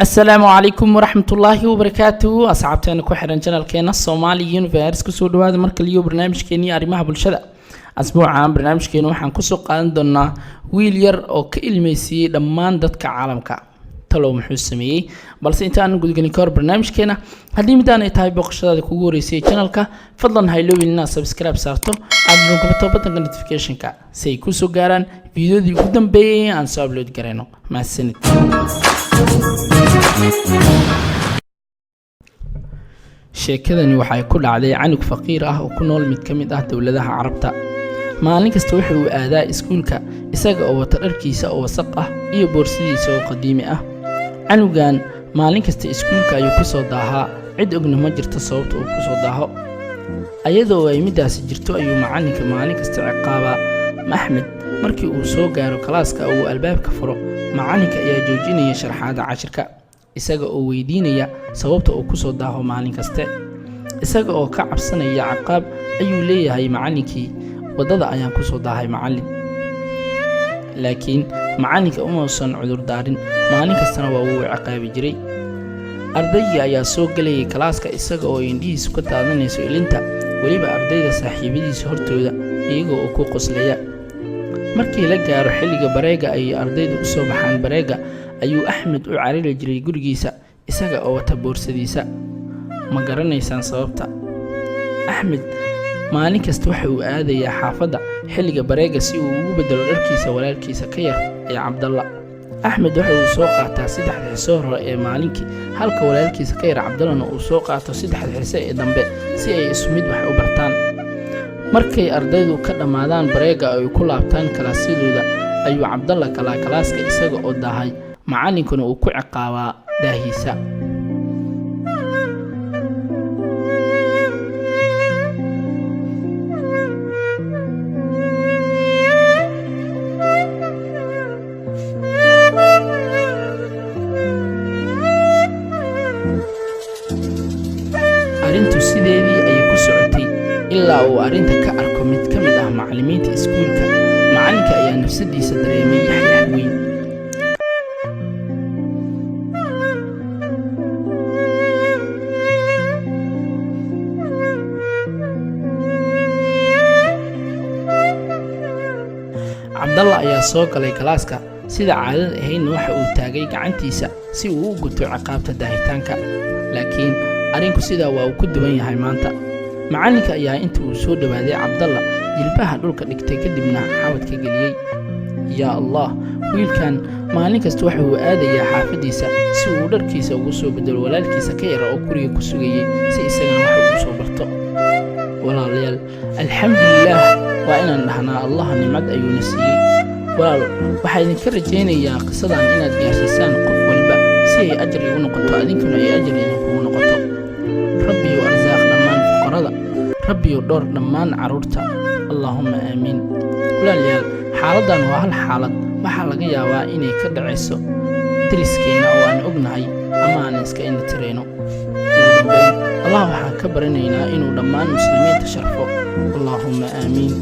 السلام عليكم ورحمة الله وبركاته. أصحابتنا كحرن channel كنا Somali Universe كسر دواد مركليو برنامج كني أريمها بالشدة. أسبوع عام برنامج كنا وحن كسر قاندنا ويلير أو كإلميسي لما ندتك عالمك تلو محسمي بس أنت أنا قد جني كار برنامج كنا هذه مدانا يتابع بقشة كوجوري سي channel كا فضلا هايلو الناس سبسكرايب صارتو عندكم بتوبة notification كا سي كسر جارن فيديو دي قدام بي عن سابلود جرينو مع السنة. sheekadani waxay ku dhacday canug faqiir ah oo ku nool mid ka mid ah dawladaha Carabta. Maalin kasta wuxuu aadaa iskuulka isaga oo wata dharkiisa oo wasaq ah iyo boorsidiisa oo qadiimi ah. Canugan maalin kasta iskuulka ayuu ku soo daahaa, cid ogna ma jirto sababta uu ku soo daaho. Ayadoo ay midaas jirto ayuu macalinka maalin kasta ciqaabaa. Axmed markii uu soo gaaro kalaaska oo albaabka furo, macalinka ayaa joojinaya sharxaada cashirka isaga oo weydiinaya sababta uu ku soo daaho maalin kaste. Isaga oo ka cabsanaya ciqaab ayuu leeyahay macalinkii, wadada ayaan ku soo daahay macalin. Laakiin macalinka uma uusan cudur daarin, maalin kastana waa uu ciqaabi jiray. Ardayga ayaa soo galayay kalaaska isaga oo indhihiisu ka daadanayso ilinta, waliba ardayda saaxiibadiisa hortooda iyaga oo ku qoslaya. Markii la gaaro xilliga bareega ay ardaydu u soo baxaan bareega ayuu Axmed u carari jiray gurigiisa isaga oo wata boorsadiisa. Ma garanaysaan sababta? Axmed maalin kasta waxa uu aadayaa xaafadda xilliga bareega si uu ugu bedelo dharkiisa walaalkiisa ka yar ee Cabdalla. Axmed waxa uu soo qaataa 3 xiso hore ee maalinkii halka walaalkiisa ka yar Cabdallana uu soo qaato 3 xiso ee dambe si ay isu mid wax u bartaan. Markay ardaydu ka dhamaadaan bareega ay ku laabtaan kalaasyadooda ayuu Cabdalla kalaaska isaga oo daahay, macalinkuna uu ku ciqaabaa daahiisa. Arrintu sideedii ayay ku socotay ilaa uu arrinta ka arko mid ka mid ah macallimiinta iskuulka. Macalinka ayaa nafsadiisa dareemay yaxyax weyn. Cabdalla ayaa soo galay kalaaska sida caadada ahayn waxa uu taagay gacantiisa si uu u guto ciqaabta daahitaanka. Laakiin arinku sida waa uu ku duwan yahay maanta. Macalinka ayaa inta uu soo dhawaaday Cabdalla jilbaha dhulka dhigtay kadibna xawadka geliyay. Ya Allah, wiilkan maalin kasta waxa uu aadayaa xaafadiisa si uu dharkiisa ugu soo bedelo walaalkiisa ka yar oo guriga ku sugayay si isagana wax ugu soo barto. Walaalayaal, alxamdulillah waa inaan dhahnaa Allah nimad ayuu na siiyay. walaal waxaan idinka rajaynayaa qisadan inaad gaarsiisaan qof walba si ay ajri u noqoto adinkuna ay ajri idinku noqoto. Rabbi yu arzaaq dhammaan fuqarada, Rabbi yu dhowr dhammaan carruurta. Allahumma aamiin. Walaalayaal, xaaladan waa hal xaalad waxaa laga yaabaa inay ka dhacayso deriskeena oo aan ognahay ama aan iska indhatirayno. Allah waxaan ka baranaynaa inuu dhammaan muslimiinta sharfo. Allahumma aamiin.